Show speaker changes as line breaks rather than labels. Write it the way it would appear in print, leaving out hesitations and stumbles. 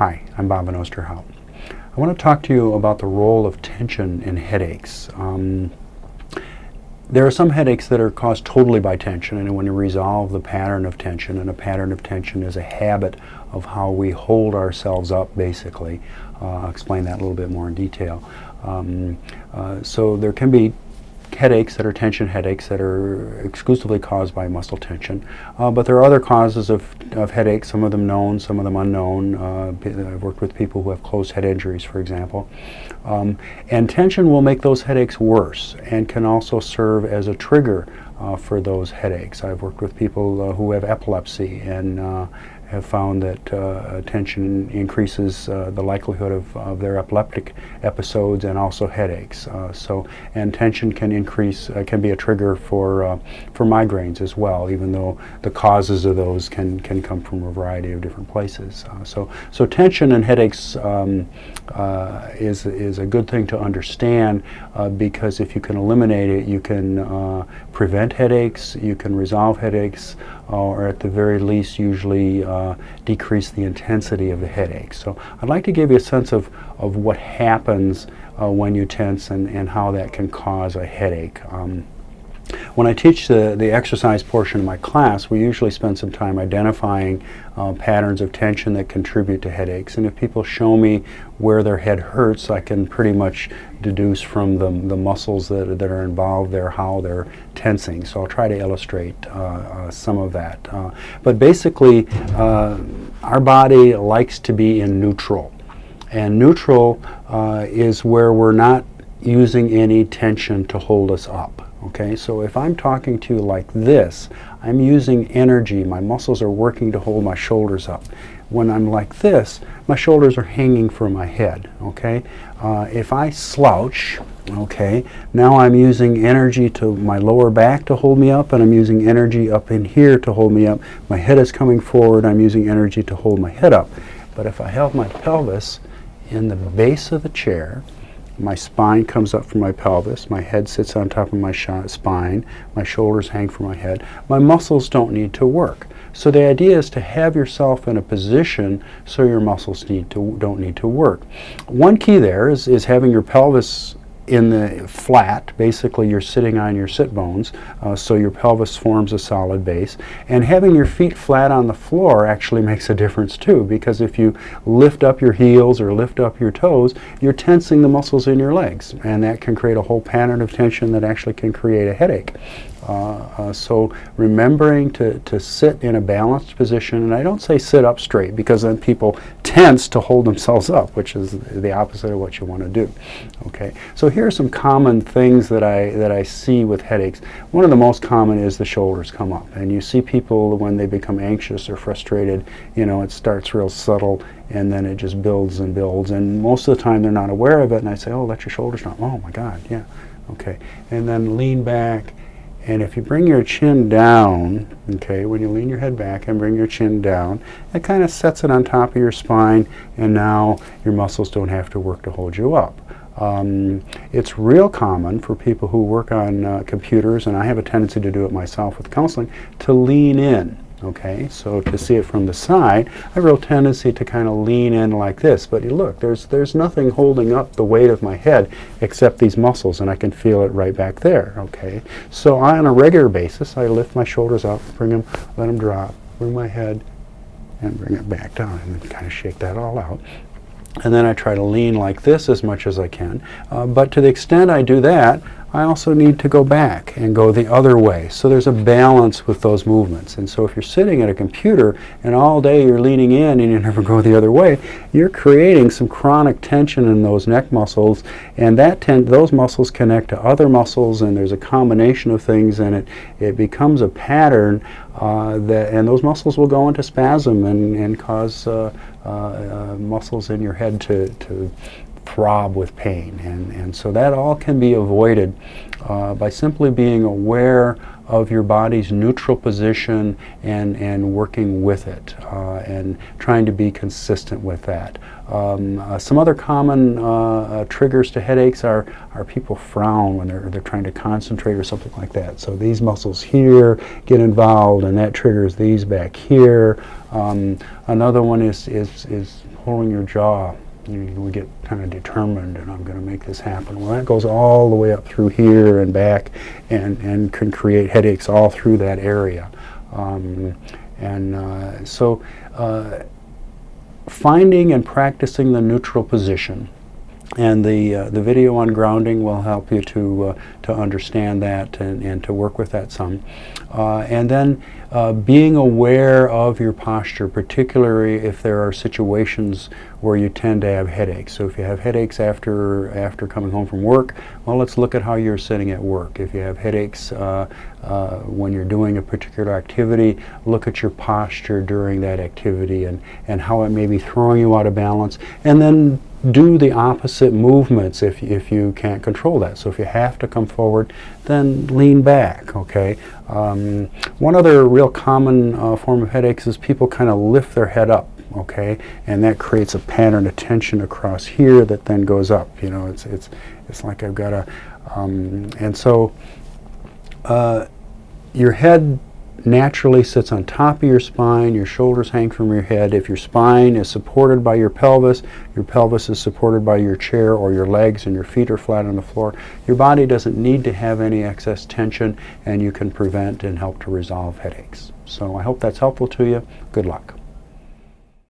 Hi, I'm Bob Van Oosterhout. I want to talk to you about the role of tension in headaches. There are some headaches that are caused totally by tension, and when you resolve the pattern of tension, and a pattern of tension is a habit of how we hold ourselves up, basically. I'll explain that a little bit more in detail. So there can be headaches that are tension headaches that are exclusively caused by muscle tension, but there are other causes of headaches, some of them known, some of them unknown. I've worked with people who have closed head injuries, for example. And tension will make those headaches worse and can also serve as a trigger for those headaches. I've worked with people who have epilepsy and have found that tension increases the likelihood of their epileptic episodes and also headaches. And tension can increase, can be a trigger for migraines as well, even though the causes of those can come from a variety of different places. So tension and headaches is a good thing to understand because if you can eliminate it, you can prevent headaches, you can resolve headaches, or at the very least usually decrease the intensity of the headache. So I'd like to give you a sense of what happens when you tense and how that can cause a headache. When I teach the exercise portion of my class, we usually spend some time identifying patterns of tension that contribute to headaches. And if people show me where their head hurts, I can pretty much deduce from the muscles that are involved there how they're tensing. So I'll try to illustrate some of that. But basically, our body likes to be in neutral. And neutral is where we're not using any tension to hold us up. Okay, so if I'm talking to you like this, I'm using energy. My muscles are working to hold my shoulders up. When I'm like this, my shoulders are hanging from my head. Okay, if I slouch, okay, now I'm using energy to my lower back to hold me up, and I'm using energy up in here to hold me up. My head is coming forward. I'm using energy to hold my head up. But if I held my pelvis in the base of the chair, my spine comes up from my pelvis, my head sits on top of my spine, my shoulders hang from my head, my muscles don't need to work. So the idea is to have yourself in a position so your muscles don't need to work. One key there is having your pelvis in the flat. Basically you're sitting on your sit bones, so your pelvis forms a solid base, and having your feet flat on the floor actually makes a difference too, because if you lift up your heels or lift up your toes, you're tensing the muscles in your legs, and that can create a whole pattern of tension that actually can create a headache. So remembering to sit in a balanced position, and I don't say sit up straight because then people tense to hold themselves up, which is the opposite of what you want to do. Okay, so here are some common things that I see with headaches. One of the most common is the shoulders come up, and you see people when they become anxious or frustrated, you know, it starts real subtle and then it just builds and builds, and most of the time they're not aware of it, and I say, oh, let your shoulders down. Oh my God, yeah, okay, and then lean back. And if you bring your chin down, okay, when you lean your head back and bring your chin down, it kind of sets it on top of your spine, and now your muscles don't have to work to hold you up. It's real common for people who work on computers, and I have a tendency to do it myself with counseling, to lean in. Okay, so to see it from the side, I have a real tendency to kind of lean in like this, but you look, there's nothing holding up the weight of my head except these muscles, and I can feel it right back there. Okay, so on a regular basis, I lift my shoulders up, bring them, let them drop, bring my head, and bring it back down, and then kind of shake that all out. And then I try to lean like this as much as I can, but to the extent I do that, I also need to go back and go the other way. So there's a balance with those movements. And so if you're sitting at a computer and all day you're leaning in and you never go the other way, you're creating some chronic tension in those neck muscles, and those muscles connect to other muscles, and there's a combination of things, and it becomes a pattern and those muscles will go into spasm and cause muscles in your head to throb with pain, and so that all can be avoided by simply being aware of your body's neutral position and working with it and trying to be consistent with that. Some other common triggers to headaches are people frown when they're trying to concentrate or something like that. So these muscles here get involved, and that triggers these back here. Another one is holding your jaw. We get kind of determined, and I'm going to make this happen. Well, that goes all the way up through here and back, and can create headaches all through that area. So finding and practicing the neutral position, and the video on grounding will help you to understand that and to work with that some. And then being aware of your posture, particularly if there are situations where you tend to have headaches. So if you have headaches after coming home from work, well, let's look at how you're sitting at work. If you have headaches when you're doing a particular activity, look at your posture during that activity and how it may be throwing you out of balance. And then do the opposite movements if you can't control that. So if you have to come forward, then lean back, okay? One other real common form of headaches is people kind of lift their head up, okay? And that creates a pattern of tension across here that then goes up. You know, it's like I've got a, and so your head naturally sits on top of your spine, your shoulders hang from your head. If your spine is supported by your pelvis is supported by your chair or your legs, and your feet are flat on the floor, your body doesn't need to have any excess tension, and you can prevent and help to resolve headaches. So I hope that's helpful to you. Good luck.